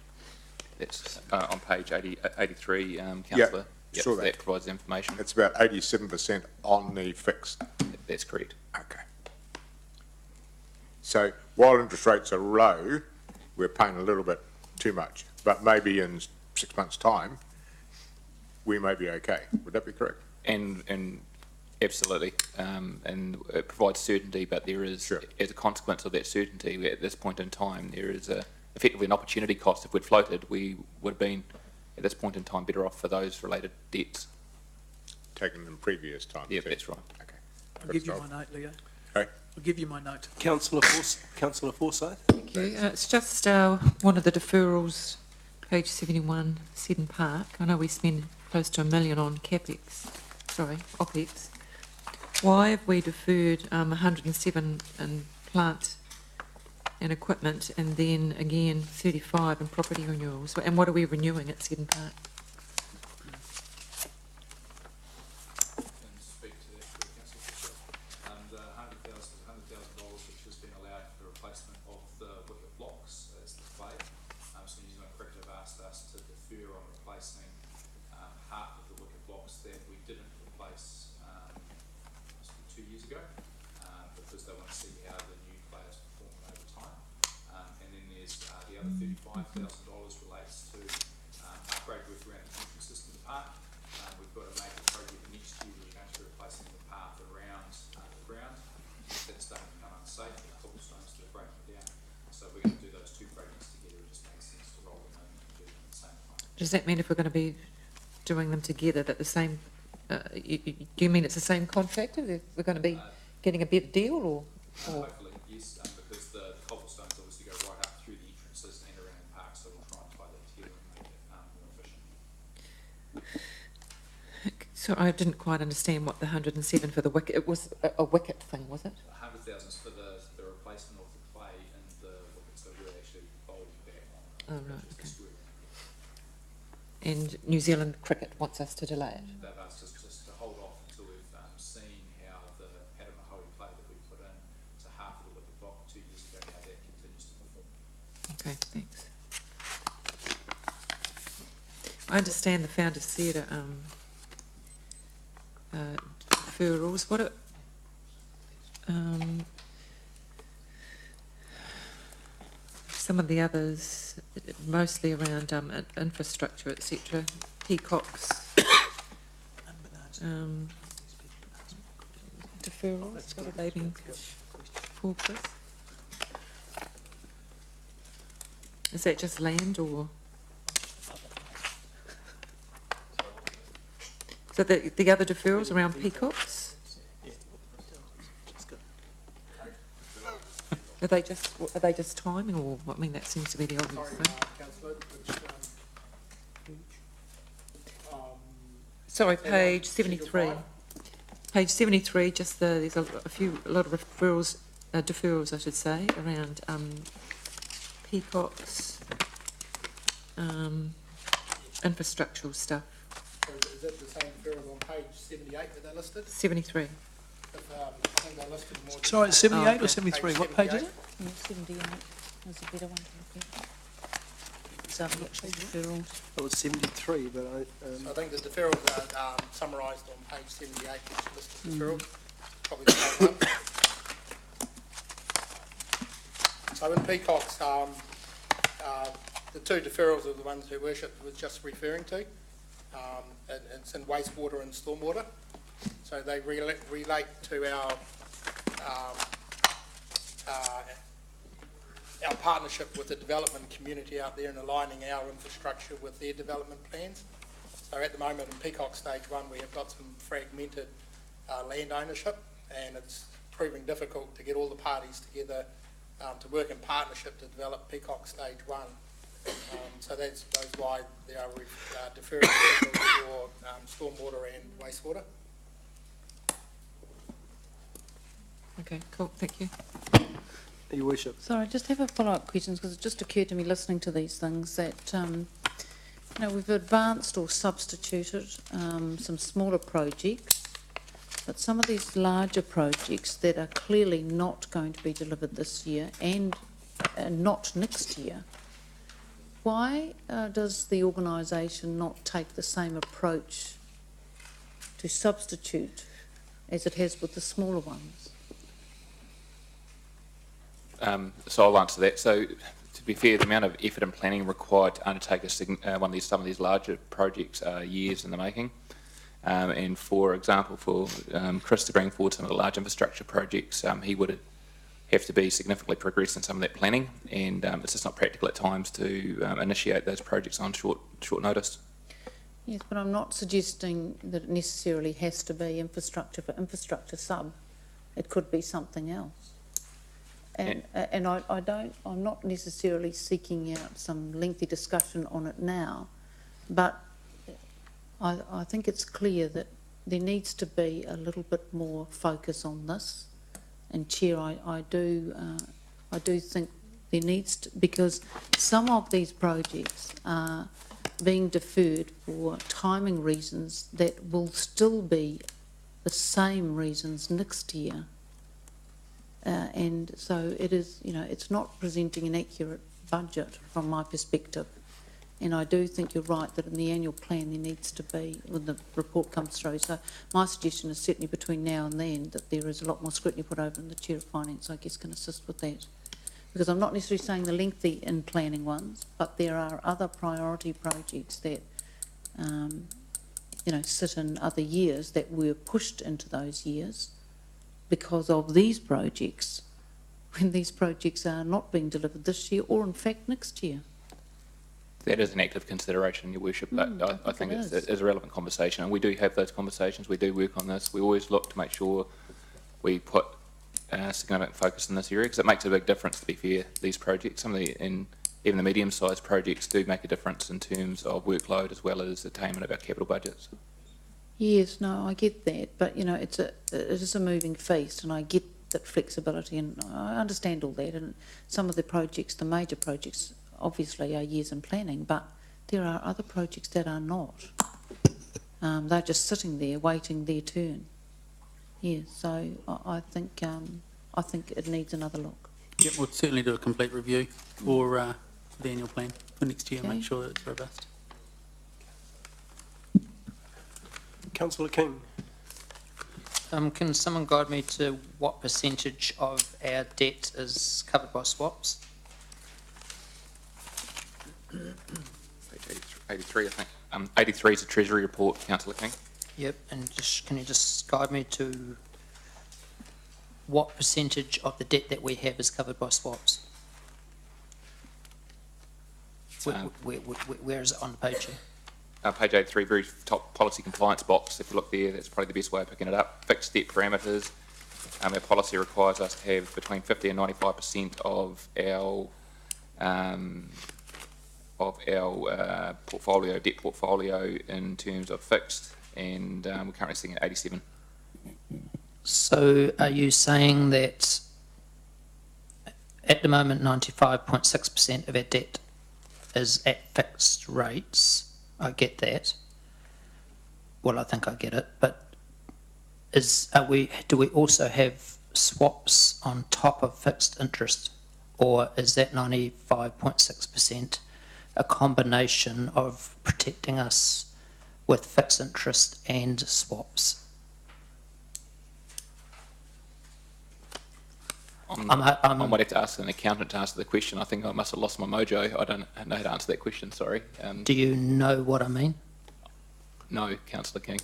that's on page 83, Councillor. Yeah, sure that provides the information. It's about 87% on the fixed. That's correct. Okay. So while interest rates are low, we're paying a little bit too much, but maybe in 6 months' time, we may be okay. Would that be correct? And absolutely, and it provides certainty, but there is, sure, as a consequence of that certainty, at this point in time, there is effectively an opportunity cost. If we'd floated, we would have been, at this point in time, better off for those related debts. Taken in previous times? Yeah, that's right. Okay. I'll give you my note, Leo. Okay. I'll give you my note. Councillor Forsyth? Thank you. It's just one of the deferrals, page 71, Seddon Park. I know we spend close to $1 million on OPEX. Why have we deferred 107 in plant and equipment, and then again 35 in property renewals? And what are we renewing at Seddon Park? Does that mean if we're going to be doing them together that the same, do you mean it's the same contractor? We're going to be getting a better deal or? Hopefully, yes, because the cobblestones obviously go right up through the entrances and around the park, so we'll try and tie that together and make it more efficient. So I didn't quite understand what the 107 for the wicket, it was a wicket thing, was it? 100,000 for the replacement of the clay and the wicket, so we're actually bowling back on. Oh, right, okay. And New Zealand Cricket wants us to delay it? They've asked us just to hold off until we've seen how the Adamahoe clay that we put in to half of the wicket block 2 years ago, how that continues to perform. Okay, thanks. I understand the Founders Theatre deferrals. What are, some of the others, mostly around infrastructure, etc. Peacocks. Deferrals, what have they been called with? Is that just land or? So the other deferrals around peacocks? Are they just timing, or I mean that seems to be the obvious thing. Sorry, page 73. Page 73. Just there's a lot of referrals, deferrals, I should say, around peacocks, infrastructural stuff. So is that the same deferrals on page 78 that they listed? 73. I think they're listed more. Sorry, it's 78 or okay. 73? What page is it? Yeah, 78 is a better one to look at. So I've got deferrals. It was 73, but So I think the deferrals are summarised on page 78, which lists the deferrals, probably the same one. So in Peacock's, the two deferrals are the ones who Worship was just referring to. And it's in wastewater and stormwater. So they relate to our partnership with the development community out there and aligning our infrastructure with their development plans. So at the moment in Peacock Stage 1 we have got some fragmented land ownership, and it's proving difficult to get all the parties together to work in partnership to develop Peacock Stage 1. So that's why there are deferral for stormwater and wastewater. Okay, cool, thank you. Your Worship. Sorry, I just have a follow-up question, because it just occurred to me listening to these things that, you know, we've advanced or substituted some smaller projects, but some of these larger projects that are clearly not going to be delivered this year and not next year, why does the organisation not take the same approach to substitute as it has with the smaller ones? So I'll answer that. So to be fair, the amount of effort and planning required to undertake some of these larger projects are years in the making. And for example, for Chris to bring forward some of the large infrastructure projects, he would have to be significantly progressed in some of that planning, and it's just not practical at times to initiate those projects on short notice. Yes, but I'm not suggesting that it necessarily has to be infrastructure for infrastructure sub. It could be something else. And I'm not necessarily seeking out some lengthy discussion on it now, but I think it's clear that there needs to be a little bit more focus on this. And Chair, I do think there needs to, because some of these projects are being deferred for timing reasons that will still be the same reasons next year. And so it is, you know, it's not presenting an accurate budget from my perspective. And I do think you're right that in the annual plan there needs to be, when the report comes through. So my suggestion is certainly between now and then that there is a lot more scrutiny put over, and the Chair of Finance, I guess, can assist with that. Because I'm not necessarily saying the lengthy in planning ones, but there are other priority projects that, you know, sit in other years that were pushed into those years because of these projects, when these projects are not being delivered this year or in fact next year. That is an active consideration, Your Worship. I think it's a relevant conversation, and we do have those conversations. We do work on this. We always look to make sure we put significant focus in this area, because it makes a big difference, to be fair. These projects, some of the, and even the medium-sized projects, do make a difference in terms of workload as well as attainment of our capital budgets. Yes, no, I get that, but you know, it is a moving feast, and I get that flexibility, and I understand all that. And some of the projects, the major projects, obviously are years in planning, but there are other projects that are not. They're just sitting there waiting their turn. Yeah, so I think it needs another look. Yep, we'll certainly do a complete review for the annual plan for next year, Okay. make sure that it's robust. Councillor King. Can someone guide me to what percentage of our debt is covered by swaps? Page 83, I think. 83 is a Treasury report, Councillor King. Yep, and can you just guide me to what percentage of the debt that we have is covered by swaps? Where is it on the page here? Page 83, very top policy compliance box. If you look there, that's probably the best way of picking it up. Fixed debt parameters. Our policy requires us to have between 50 and 95% of our portfolio, debt portfolio, in terms of fixed, and we're currently sitting at 87. So are you saying that at the moment 95.6% of our debt is at fixed rates? I get that. Well, I think I get it, but do we also have swaps on top of fixed interest? Or is that 95.6% a combination of protecting us with fixed interest and swaps? I might have to ask an accountant to answer the question. I think I must have lost my mojo. I don't know how to answer that question, sorry. Do you know what I mean? No, Councillor King.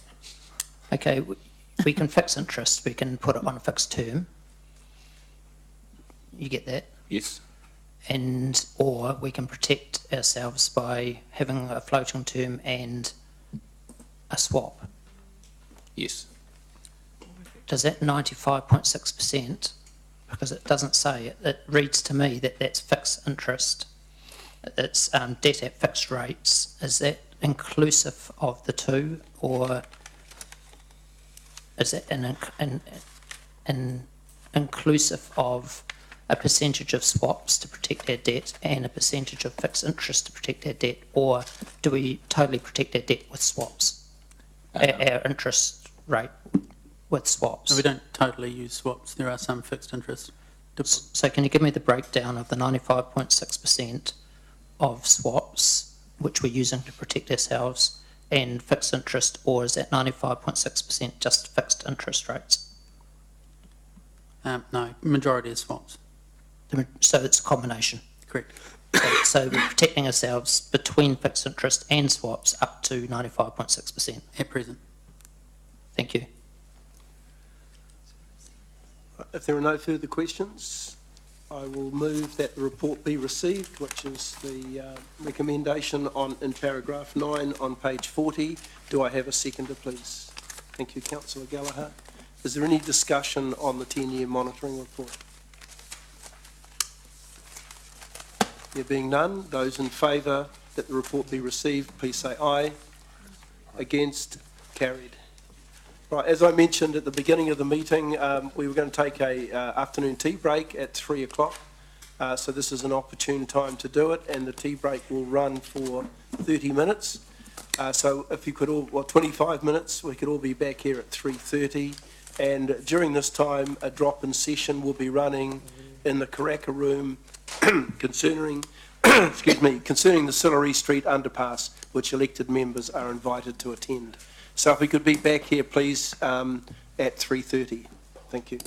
Okay, we can fix interest, we can put it on a fixed term. You get that? Yes. And, or we can protect ourselves by having a floating term and a swap. Yes. Does that 95.6%, because it doesn't say, it reads to me that that's fixed interest, it's debt at fixed rates, is that inclusive of the two, or is it inclusive of a percentage of swaps to protect our debt and a percentage of fixed interest to protect our debt, or do we totally protect our debt with swaps, our interest rate with swaps? No, we don't totally use swaps. There are some fixed interest. So can you give me the breakdown of the 95.6% of swaps, which we're using to protect ourselves, and fixed interest, or is that 95.6% just fixed interest rates? No, majority is swaps. So it's a combination. Correct. So we're protecting ourselves between fixed interest and swaps up to 95.6%. At present. Thank you. If there are no further questions, I will move that the report be received, which is the recommendation in paragraph 9 on page 40. Do I have a seconder, please? Thank you, Councillor Gallagher. Is there any discussion on the 10-year monitoring report? There being none, those in favour that the report be received, please say aye. Against? Carried. Right, as I mentioned at the beginning of the meeting, we were going to take a afternoon tea break at 3 o'clock. So this is an opportune time to do it, and the tea break will run for 30 minutes. So if you could all, 25 minutes, we could all be back here at 3:30. And during this time, a drop-in session will be running in the Karaka room concerning, concerning the Sillery Street underpass, which elected members are invited to attend. So if we could be back here, please, at 3:30. Thank you.